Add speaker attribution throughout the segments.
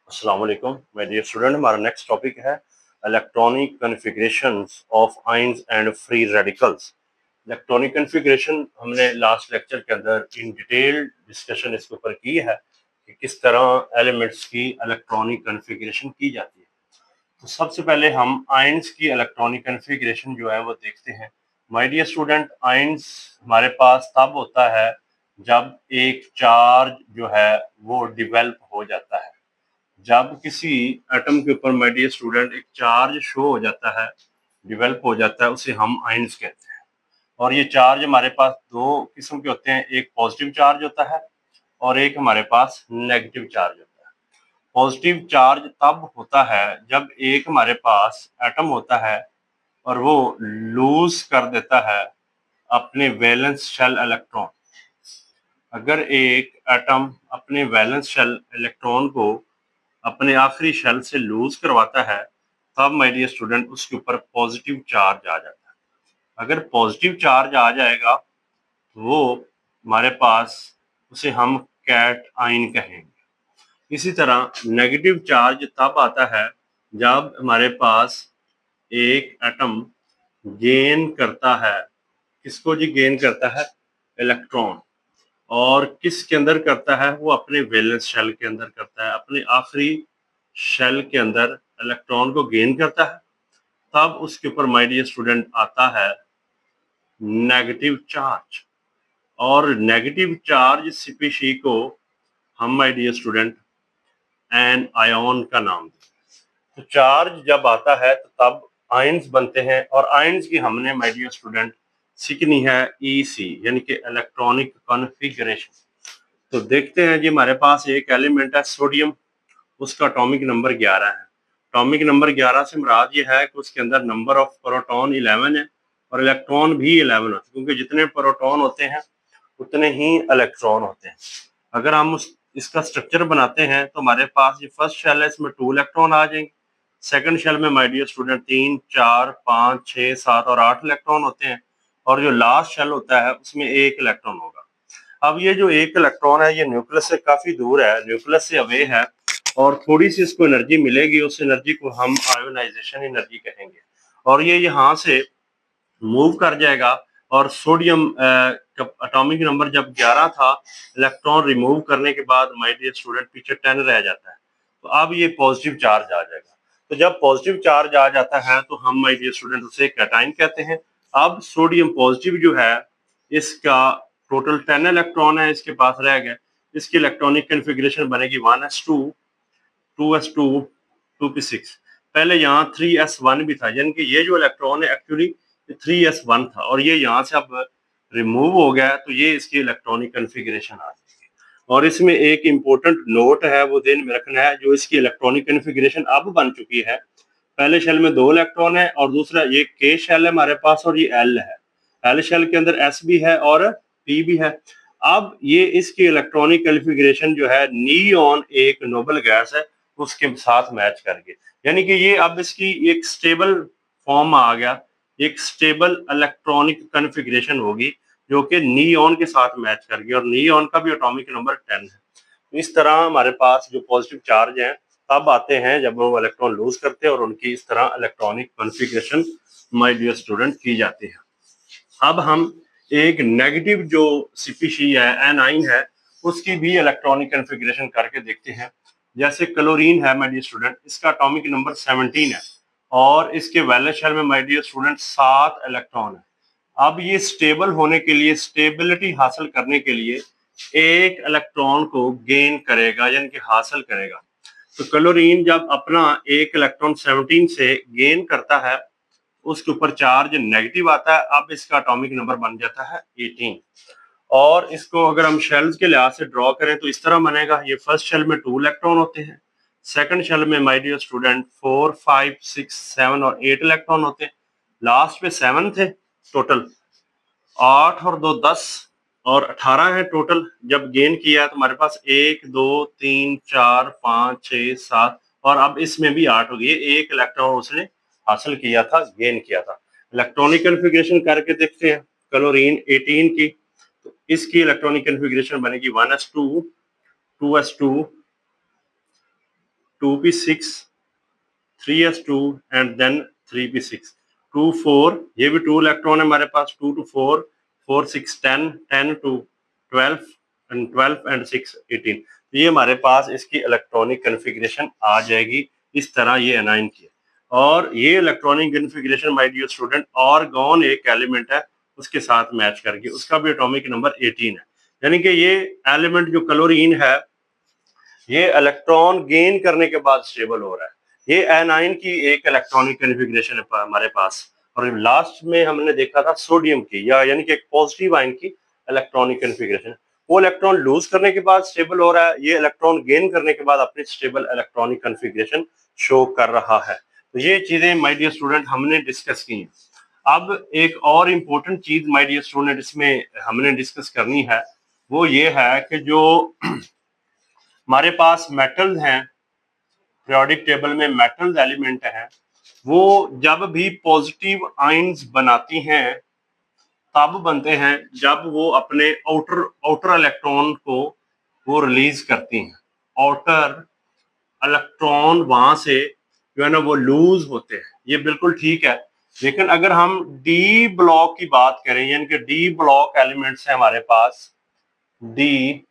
Speaker 1: अस्सलाम वालेकुम my dear student. हमारा नेक्स्ट टॉपिक है electronic configurations of ions and free radicals. Electronic configuration हमने लास्ट लेक्चर के अंदर इन डिटेल डिस्कशन इसके ऊपर की है कि किस तरह एलिमेंट्स की इलेक्ट्रॉनिक कॉन्फ़िगरेशन की जाती है। तो सबसे पहले हम आयंस की इलेक्ट्रॉनिक कॉन्फ़िगरेशन जो है वो देखते हैं। माय डियर स्टूडेंट, आयंस हमारे पास तब होता है जब एक चार्ज जो है वो डिवेल्प हो जाता है। जब किसी एटम के ऊपर माय डियर स्टूडेंट एक चार्ज शो हो जाता है, डिवेल्प हो जाता है, उसे हम आयंस कहते हैं। और ये चार्ज हमारे पास दो किस्म के होते हैं, एक पॉजिटिव चार्ज होता है और एक हमारे पास नेगेटिव चार्ज होता है। पॉजिटिव चार्ज तब होता है जब एक हमारे पास एटम होता है और वो लूज कर देता है अपने वैलेंस शेल इलेक्ट्रॉन। अगर एक एटम अपने वैलेंस शेल इलेक्ट्रॉन को अपने आखिरी शेल से लूज करवाता है, तब माय डियर स्टूडेंट उसके ऊपर पॉजिटिव चार्ज आ जाता है। अगर पॉजिटिव चार्ज आ जाएगा वो हमारे पास, उसे हम कैट आयन कहेंगे। इसी तरह नेगेटिव चार्ज तब आता है जब हमारे पास एक एटम गेन करता है। किसको जी गेन करता है? इलेक्ट्रॉन। और किसके अंदर करता है? वो अपने वैलेंस शेल के अंदर करता है, अपने आखिरी शेल के अंदर इलेक्ट्रॉन को गेन करता है। तब उसके ऊपर माय डियर स्टूडेंट आता है नेगेटिव चार्ज। और नेगेटिव चार्ज स्पीशी को हम my dear student anion का नाम देते हैं। तो चार्ज जब आता है तो तब आयंस बनते हैं, और आयंस की हमने माय डियर स्टूडेंट सीखनी है ईसी, यानी कि इलेक्ट्रॉनिक कॉन्फ़िगरेशन। तो देखते हैं जी, हमारे पास एक एलिमेंट है सोडियम, उसका एटॉमिक नंबर 11 है। एटॉमिक नंबर 11 से मुराद ये है कि उसके अंदर नंबर ऑफ प्रोटॉन 11 है और इलेक्ट्रॉन भी 11 होते हैं, क्योंकि जितने प्रोटॉन होते हैं उतने ही इलेक्ट्रॉन होते हैं। अगर हम इसका स्ट्रक्चर बनाते हैं तो हमारे पास ये फर्स्ट शेल है, इसमें 2 इलेक्ट्रॉन आ जाएंगे। सेकंड शेल में माय डियर स्टूडेंट 3, 4, 5, 6, 7 और 8 इलेक्ट्रॉन होते हैं। और जो लास्ट शेल होता है उसमें 1 इलेक्ट्रॉन होगा। अब ये जो 1 इलेक्ट्रॉन है ये न्यूक्लियस से काफी दूर है, न्यूक्लियस से अवे है, और थोड़ी सी इसको एनर्जी मिलेगी। उस एनर्जी को हम आयोनाइजेशन एनर्जी कहेंगे। और ये यहाँ से मूव कर जाएगा, और सोडियम एटॉमिक नंबर जब 11 था, इलेक्ट्रॉन रिमूव करने के बाद माय डियर स्टूडेंट पीछे 10 रह जाता है। तो अब ये पॉजिटिव चार्ज आ जाएगा। तो जब पॉजिटिव चार्ज आ जाता है तो हम माय डियर स्टूडेंट उसे कैटाइन कहते हैं। अब सोडियम पॉजिटिव जो है, इसका टोटल 10 इलेक्ट्रॉन है इसके पास रह गए। इसकी इलेक्ट्रॉनिक कॉन्फ़िगरेशन बनेगी 1s2, 2s2, 2p6। पहले यहाँ 3s1 भी था, यानी कि ये जो इलेक्ट्रॉन है एक्चुअली 3s1 था, और ये यहाँ से अब रिमूव हो गया, तो ये इसकी इलेक्ट्रॉनिक कॉन्फ़िगरेशन आ जाएगी। और इसमें एक इम्पोर्टेंट नोट है, वो ध्यान में रखना है, जो इसकी इलेक्ट्रॉनिक कॉन्फ़िगरेशन अब बन चुकी है। पहले शेल में 2 इलेक्ट्रॉन है, और दूसरा ये के शेल है हमारे पास, और ये एल है। एल शेल के अंदर एस भी है और पी भी है। अब ये इसकी इलेक्ट्रॉनिक कॉन्फ़िगरेशन जो है, नियॉन एक नोबल गैस है, उसके साथ मैच करके, यानी कि ये अब इसकी एक स्टेबल फॉर्म आ गया, एक स्टेबल इलेक्ट्रॉनिक कॉन्फ़िगरेशन होगी जो कि नियॉन के साथ मैच कर गई, और नियॉन का भी एटॉमिक नंबर 10 है। तो इस तरह हमारे पास जो पॉजिटिव चार्ज हैं तब आते हैं जब वो इलेक्ट्रॉन लूज करते हैं, और उनकी इस तरह electronic configuration my dear student की जाती है। अब हम एक नेगेटिव जो स्पीशी है, एनाइन है, उसकी भी इलेक्ट्रॉनिक कॉन्फ़िगरेशन करके देखते हैं। जैसे क्लोरीन है माय डियर स्टूडेंट, इसका एटॉमिक नंबर 17 है, और इसके वैलेंस शेल में माय डियर स्टूडेंट 7 इलेक्ट्रॉन है। अब ये स्टेबल होने के लिए, स्टेबिलिटी हासिल करने के लिए एक इलेक्ट्रॉन को गेन करेगा, यानी कि हासिल करेगा। तो क्लोरीन जब अपना एक इलेक्ट्रॉन 17 से गेन करता है, उसके ऊपर चार्ज नेगेटिव आता है। अब इसका एटॉमिक नंबर बन जाता है 18। और इसको अगर हम शेल्स के लिहाज से ड्रॉ करें तो इस तरह बनेगा। ये फर्स्ट शेल में 2 इलेक्ट्रॉन होते हैं, सेकंड शेल में माय डियर स्टूडेंट 4, 5, 6, 7 और 8 इलेक्ट्रॉन होते हैं। लास्ट में 7 थे टोटल, 8 और 2 10 और 18 है टोटल। जब गेन किया तो हमारे पास 1, 2, 3, 4, 5, 6, 7, और अब इसमें भी 8 हो गई। एक इलेक्ट्रॉन उसने हासिल किया था, गेन किया था। इलेक्ट्रॉनिक कॉन्फ़िगरेशन करके देखते हैं क्लोरीन 18 की। तो इसकी इलेक्ट्रॉनिक कॉन्फ़िगरेशन बनेगी 1s2, 2s2, 2p6, 3s2 and then 3p6, 2 4, ये भी 2 इलेक्ट्रॉन है हमारे पास, 2 to 4, 4 6 10, 10 to 12 एंड 12 एंड 6 18। ये हमारे पास इसकी इलेक्ट्रॉनिक कन्फिग्रेशन आ जाएगी इस तरह, ये एनाइन की है। और ये electronic configuration my dear student argon एक एलिमेंट है उसके साथ मैच करके, उसका भी एटॉमिक नंबर 18 है। यानी कि ये एलिमेंट जो क्लोरीन है ये इलेक्ट्रॉन गेन करने के बाद स्टेबल हो रहा है। ये एनाइन की एक इलेक्ट्रॉनिक कन्फिग्रेशन है हमारे पास। और लास्ट में हमने देखा था सोडियम की, या यानी कि एक पॉजिटिव आयन की इलेक्ट्रॉनिक कन्फिग्रेशन। वो इलेक्ट्रॉन लूज करने के बाद स्टेबल हो रहा है, ये इलेक्ट्रॉन गेन करने के बाद अपनी स्टेबल इलेक्ट्रॉनिक कन्फिग्रेशन शो कर रहा है। तो ये चीजें माय डियर स्टूडेंट हमने डिस्कस की हैं। अब एक और इम्पोर्टेंट चीज माय डियर स्टूडेंट इसमें हमने डिस्कस करनी है, वो ये है कि जो हमारे पास मेटल्स हैं, पीरियोडिक टेबल में मेटल्स एलिमेंट हैं, वो जब भी पॉजिटिव आयंस बनाती हैं तब बनते हैं जब वो अपने आउटर इलेक्ट्रॉन को वो रिलीज करती हैं। आउटर इलेक्ट्रॉन वहां से जो है ना वो लूज होते हैं, ये बिल्कुल ठीक है। लेकिन अगर हम डी ब्लॉक की बात करें, यानी कि डी ब्लॉक एलिमेंट्स हैं हमारे पास, D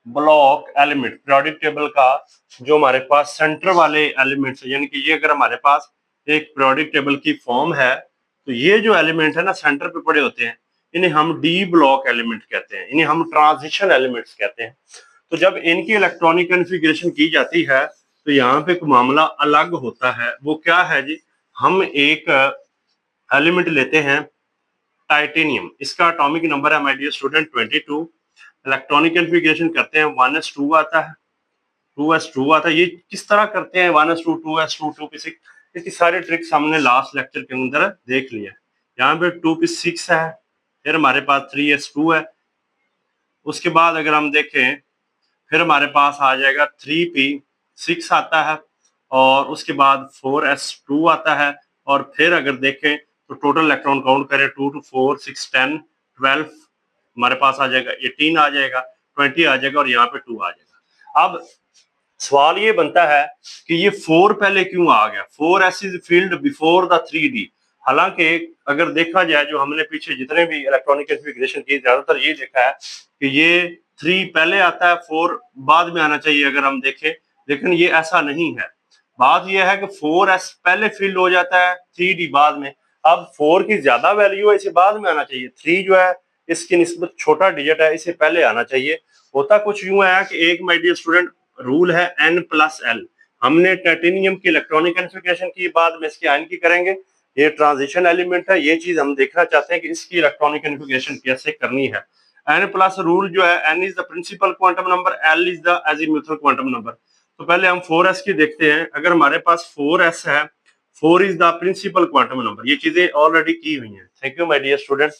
Speaker 1: block element periodic table का जो हमारे पास सेंटर वाले एलिमेंट्स है, यानी कि ये अगर हमारे पास एक पीरियोडिक टेबल की फॉर्म है तो ये जो एलिमेंट है ना सेंटर पे पड़े होते हैं, इन्हें हम डी ब्लॉक एलिमेंट कहते हैं, इन्हें हम ट्रांजिशन एलिमेंट्स कहते हैं। तो जब इनकी इलेक्ट्रॉनिक कन्फिग्रेशन की जाती है तो यहाँ पे एक मामला अलग होता है। वो क्या है जी, हम एक एलिमेंट लेते हैं टाइटेनियम, इसका एटॉमिक नंबर है my dear student 22। Electronic configuration करते हैं 1s2 आता है, 2s2 आता है। ये किस तरह करते हैं 1s2 2s2 2p6, इसकी सारी ट्रिक्स हमने लास्ट लेक्चर के अंदर देख लिया। यहाँ पे 2p6 है, फिर हमारे पास 3s2 है, उसके बाद अगर हम देखें फिर हमारे पास आ जाएगा 3p6 आता है, और उसके बाद 4s2 आता है, और फिर अगर देखें तो टोटल इलेक्ट्रॉन काउंट करें 2 to 4 6 10 12, हमारे पास आ जाएगा 18 आ जाएगा, 20 आ जाएगा, और यहाँ पे 2 आ जाएगा। अब सवाल ये बनता है कि ये 4 पहले क्यों आ गया, 4s is field before the 3d। हालांकि अगर देखा जाए जो हमने पीछे जितने भी इलेक्ट्रॉनिक कन्फिग्रेशन की ज्यादातर ये देखा है कि ये 3 पहले आता है 4 बाद में आना चाहिए अगर हम देखें, लेकिन ये ऐसा नहीं है। बात यह है कि 4s पहले फील्ड हो जाता है, 3d बाद में। अब 4 की ज्यादा वैल्यू है, इसे बाद में आना चाहिए। 3 जो है इसकी निस्बत छोटा डिजिट है, इसे पहले आना चाहिए। होता कुछ यूं है कि एक माय डियर स्टूडेंट रूल है n+l। हमने टाइटेनियम की इलेक्ट्रॉनिक कन्फिग्रेशन की, बाद में इसकी आयन की करेंगे। ये ट्रांजिशन एलिमेंट है, ये चीज हम देखना चाहते हैं कि इसकी इलेक्ट्रॉनिक कन्फिग्रेशन कैसे करनी है। n+ रूल जो है, n is the principal quantum number, l is the azimuthal quantum number. तो पहले हम 4s की देखते हैं। अगर हमारे पास 4s है, 4 is the principal quantum number, ये चीजें ऑलरेडी की हुई हैं। Thank you my dear students.